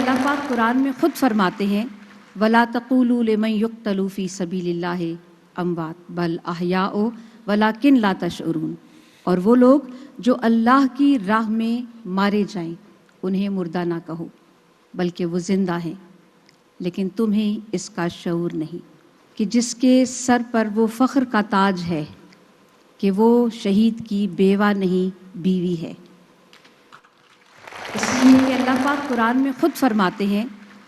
اللہ پاک قرآن میں خود فرماتے ہیں وَلَا تَقُولُوا لِمَن يُقْتَلُ فِي سَبِيلِ اللَّهِ أَمْوَاتٌ بَلْ أَحْيَاءٌ وَلَكِنْ لَا تَشْعُرُونَ، اور وہ لوگ جو اللہ کی راہ میں مارے جائیں انہیں مردہ نہ کہو بلکہ وہ زندہ ہیں، لیکن تمہیں اس کا شعور نہیں کہ جس کے سر پر وہ فخر کا تاج ہے کہ وہ شہید کی بیوہ نہیں بیوی ہے۔ اس لیے کہ اللہ پاک قرآن میں خود فرماتے ہیں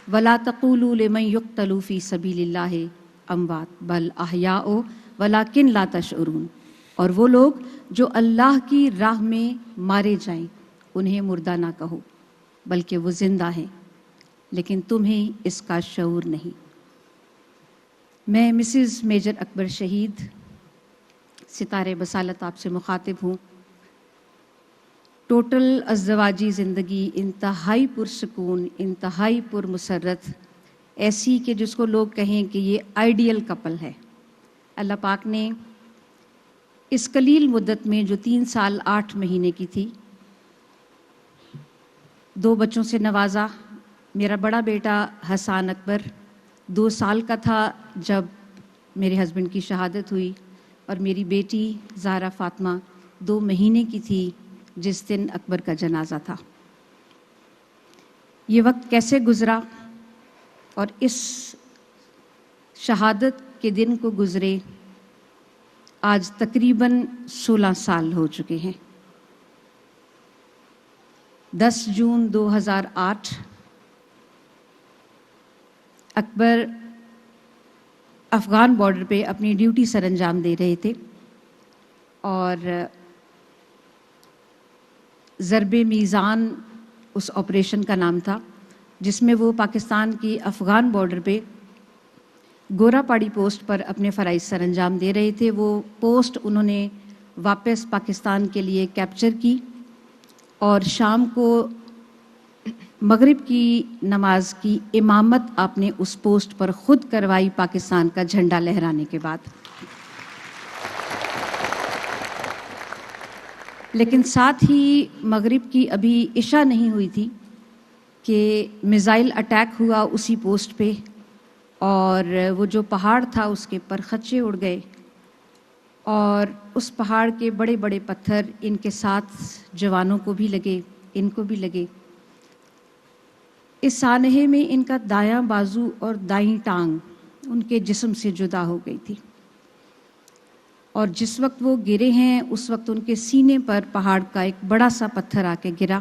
وَلَا تَقُولُوا لِمَن يُقْتَلُ فِي سَبِيلِ اللَّهِ أَمْوَاتٌ بَلْ أَحْيَاءٌ وَلَكِنْ لَا تَشْعُرُونَ، اور وہ لوگ جو اللہ کی راہ میں مارے جائیں انہیں مردہ نہ کہو بلکہ وہ زندہ ہیں، لیکن تمہیں اس کا شعور نہیں۔ میں مسز میجر اکبر شہید ستارے بصالت آپ سے مخاطب ہوں۔ ٹوٹل ازدواجی زندگی انتہائی پرسکون، انتہائی پرمسرت، ایسی کہ جس کو لوگ کہیں کہ یہ آئیڈیل کپل ہے۔ اللہ پاک نے اس قلیل مدت میں جو 3 سال 8 مہینے کی تھی، 2 بچوں سے نوازا۔ میرا بڑا بیٹا حسان اکبر 2 سال کا تھا جب میرے ہسبینڈ کی شہادت ہوئی، اور میری بیٹی زہرا فاطمہ 2 مہینے کی تھی جس دن اکبر کا جنازہ تھا۔ یہ وقت کیسے گزرا، اور اس شہادت کے دن کو گزرے آج تقریباً 16 سال ہو چکے ہیں۔ 10 جون 2008 اکبر افغان بارڈر پہ اپنی ڈیوٹی سر انجام دے رہے تھے، اور ضرب میزان اس آپریشن کا نام تھا، جس میں وہ پاکستان کی افغان بارڈر پہ گورا پاڑی پوسٹ پر اپنے فرائض سر انجام دے رہے تھے۔ وہ پوسٹ انہوں نے واپس پاکستان کے لیے کیپچر کی، اور شام کو مغرب کی نماز کی امامت آپ نے اس پوسٹ پر خود کروائی پاکستان کا جھنڈا لہرانے کے بعد۔ لیکن ساتھ ہی مغرب کی ابھی عشاء نہیں ہوئی تھی کہ میزائل اٹیک ہوا اسی پوسٹ پہ، اور وہ جو پہاڑ تھا اس کے پرخچے اڑ گئے، اور اس پہاڑ کے بڑے بڑے پتھر ان کے ساتھ جوانوں کو بھی لگے، ان کو بھی لگے۔ اس سانحے میں ان کا دایاں بازو اور دائیں ٹانگ ان کے جسم سے جدا ہو گئی تھی، اور جس وقت وہ گرے ہیں اس وقت ان کے سینے پر پہاڑ کا ایک بڑا سا پتھر آ کے گرا،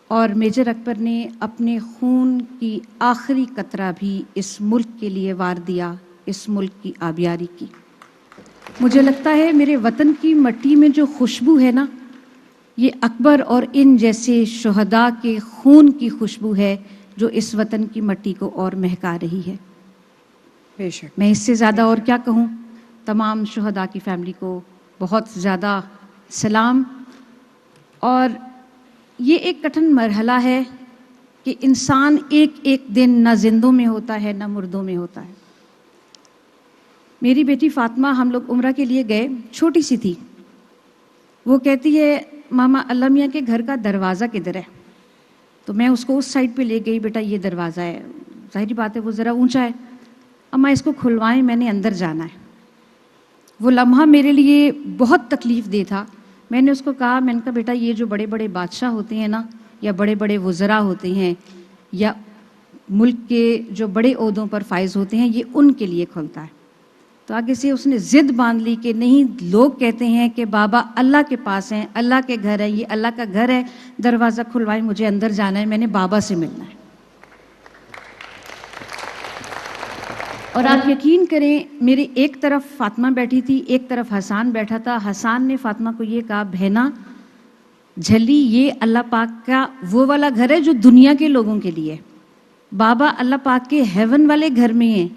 اور میجر اکبر نے اپنے خون کی آخری قطرہ بھی اس ملک کے لیے وار دیا، اس ملک کی آبیاری کی۔ مجھے لگتا ہے میرے وطن کی مٹی میں جو خوشبو ہے نا، یہ اکبر اور ان جیسے شہداء کے خون کی خوشبو ہے جو اس وطن کی مٹی کو اور مہکا رہی ہے۔ بے شک۔ میں اس سے زیادہ اور کیا کہوں۔ تمام شہداء کی فیملی کو بہت زیادہ سلام۔ اور یہ ایک کٹھن مرحلہ ہے کہ انسان ایک ایک دن نہ زندوں میں ہوتا ہے نہ مردوں میں ہوتا ہے۔ میری بیٹی فاطمہ، ہم لوگ عمرہ کے لیے گئے، چھوٹی سی تھی، وہ کہتی ہے ماما اللہ میاں کے گھر کا دروازہ کدھر ہے؟ تو میں اس کو اس سائڈ پہ لے گئی، بیٹا یہ دروازہ ہے، ظاہری بات ہے وہ ذرا اونچا ہے، اماں اس کو کھلوائیں، میں نے اندر جانا ہے۔ وہ لمحہ میرے لیے بہت تکلیف دہ تھا۔ میں نے اس کو کہا، میں نے کہا بیٹا یہ جو بڑے بڑے بادشاہ ہوتے ہیں نا، یا بڑے بڑے وزراء ہوتے ہیں، یا ملک کے جو بڑے عہدوں پر فائز ہوتے ہیں، یہ ان کے لیے کھلتا ہے۔ تو آگے سے اس نے ضد باندھ لی کہ نہیں، لوگ کہتے ہیں کہ بابا اللہ کے پاس ہیں، اللہ کے گھر ہے، یہ اللہ کا گھر ہے، دروازہ کھلوائیں، مجھے اندر جانا ہے، میں نے بابا سے ملنا ہے۔ اور آپ یقین کریں، میرے ایک طرف فاطمہ بیٹھی تھی، ایک طرف حسان بیٹھا تھا۔ حسان نے فاطمہ کو یہ کہا، بہنا جھلی، یہ اللہ پاک کا وہ والا گھر ہے جو دنیا کے لوگوں کے لیے، بابا اللہ پاک کے ہیون والے گھر میں ہیں۔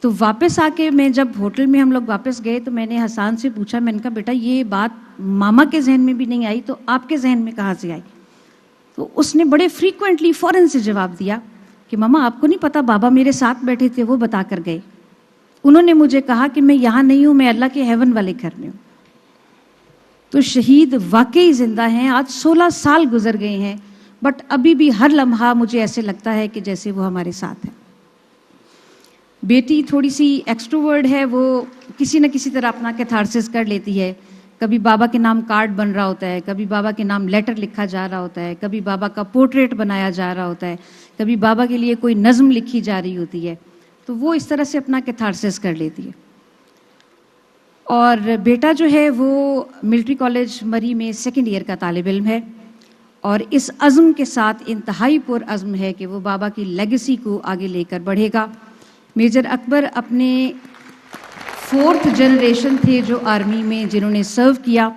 تو واپس آ کے میں جب ہوٹل میں ہم لوگ واپس گئے تو میں نے حسان سے پوچھا، میں نے کہا بیٹا یہ بات ماما کے ذہن میں بھی نہیں آئی تو آپ کے ذہن میں کہاں سے آئی؟ تو اس نے بڑے فریکوینٹلی فوراً سے جواب دیا کہ ماما آپ کو نہیں پتا، بابا میرے ساتھ بیٹھے تھے، وہ بتا کر گئے، انہوں نے مجھے کہا کہ میں یہاں نہیں ہوں، میں اللہ کے ہیون والے گھر میں ہوں۔ تو شہید واقعی زندہ ہیں، آج 16 سال گزر گئے ہیں۔ بٹ ابھی بھی ہر لمحہ مجھے ایسے لگتا ہے کہ جیسے وہ ہمارے ساتھ ہے. بیٹی تھوڑی سی ایکسٹروورڈ ہے, وہ کسی نہ کسی طرح اپنا کیتھارسس کر لیتی ہے. کبھی بابا کے نام کارڈ بن رہا ہوتا ہے, کبھی بابا کے نام لیٹر لکھا جا رہا ہوتا ہے, کبھی بابا کا پورٹریٹ بنایا جا رہا ہوتا ہے, کبھی بابا کے لیے کوئی نظم لکھی جا رہی ہوتی ہے. تو وہ اس طرح سے اپنا کیتھارسس کر لیتی ہے. اور بیٹا جو ہے وہ ملٹری کالج مری میں 2nd ایئر کا طالب علم ہے, اور اس عزم کے ساتھ انتہائی پر عزم ہے کہ وہ بابا کی لیگیسی کو آگے لے کر بڑھے گا. میجر اکبر اپنے 4th جنریشن تھے جو آرمی میں جنہوں نے سرو کیا,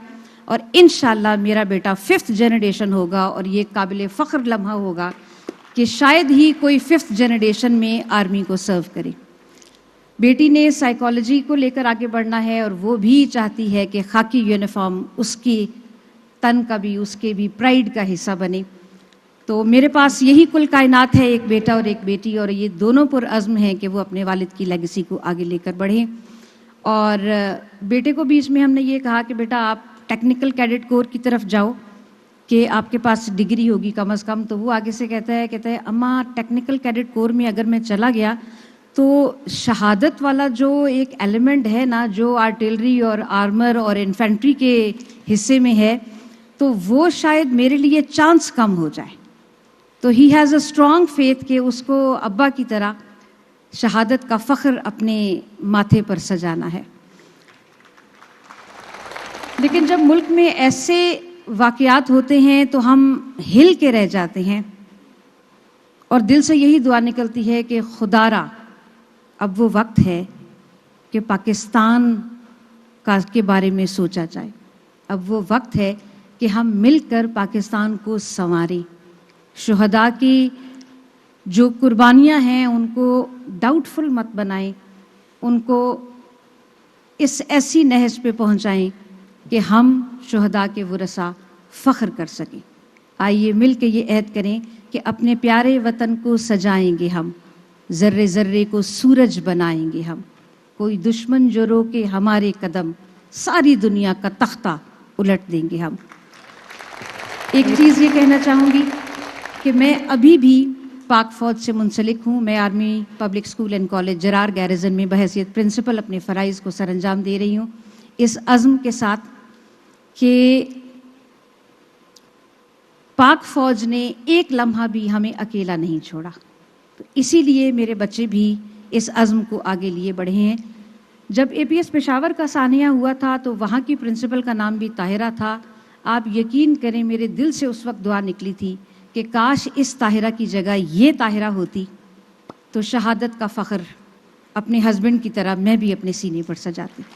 اور انشاءاللہ میرا بیٹا 5th جنریشن ہوگا, اور یہ قابل فخر لمحہ ہوگا کہ شاید ہی کوئی 5th جنریشن میں آرمی کو سرو کرے. بیٹی نے سائیکالوجی کو لے کر آگے بڑھنا ہے, اور وہ بھی چاہتی ہے کہ خاکی یونیفارم اس کی تن کا بھی, اس کے بھی پرائیڈ کا حصہ بنے. تو میرے پاس یہی کل کائنات ہے, ایک بیٹا اور ایک بیٹی, اور یہ دونوں پر عزم ہیں کہ وہ اپنے والد کی لیگیسی کو آگے لے کر بڑھیں. اور بیٹے کو بیچ میں ہم نے یہ کہا کہ بیٹا آپ ٹیکنیکل کیڈٹ کور کی طرف جاؤ کہ آپ کے پاس ڈگری ہوگی کم از کم. تو وہ آگے سے کہتا ہے اماں ٹیکنیکل کیڈٹ کور میں اگر میں چلا گیا تو شہادت والا جو ایک ایلیمنٹ ہے نا, جو آرٹلری اور آرمر اور انفینٹری کے حصے میں ہے, تو وہ شاید میرے لیے چانس کم ہو جائے. تو he has a strong faith کہ اس کو ابا کی طرح شہادت کا فخر اپنے ماتھے پر سجانا ہے. لیکن جب ملک میں ایسے واقعات ہوتے ہیں تو ہم ہل کے رہ جاتے ہیں, اور دل سے یہی دعا نکلتی ہے کہ خدا را اب وہ وقت ہے کہ پاکستان کے بارے میں سوچا جائے. اب وہ وقت ہے کہ ہم مل کر پاکستان کو سنواریں. شہداء کی جو قربانیاں ہیں ان کو ڈاؤٹ فل مت بنائیں, ان کو اس ایسی نہج پہ پہنچائیں کہ ہم شہداء کے ورثاء فخر کر سکیں. آئیے مل کے یہ عہد کریں کہ اپنے پیارے وطن کو سجائیں گے ہم, ذرے ذرے کو سورج بنائیں گے ہم, کوئی دشمن جو روکے ہمارے قدم, ساری دنیا کا تختہ الٹ دیں گے ہم. ایک چیز یہ کہنا چاہوں گی کہ میں ابھی بھی پاک فوج سے منسلک ہوں. میں army public school and college Jarrar garrison میں بحیثیت پرنسپل اپنے فرائض کو سر انجام دے رہی ہوں, اس عزم کے ساتھ کہ پاک فوج نے ایک لمحہ بھی ہمیں اکیلا نہیں چھوڑا. تو اسی لیے میرے بچے بھی اس عزم کو آگے لیے بڑھے ہیں. جب APS پشاور کا سانحہ ہوا تھا تو وہاں کی پرنسپل کا نام بھی طاہرہ تھا. آپ یقین کریں میرے دل سے اس وقت دعا نکلی تھی کہ کاش اس طاہرہ کی جگہ یہ طاہرہ ہوتی تو شہادت کا فخر اپنے ہسبینڈ کی طرح میں بھی اپنے سینے پر سجاتی.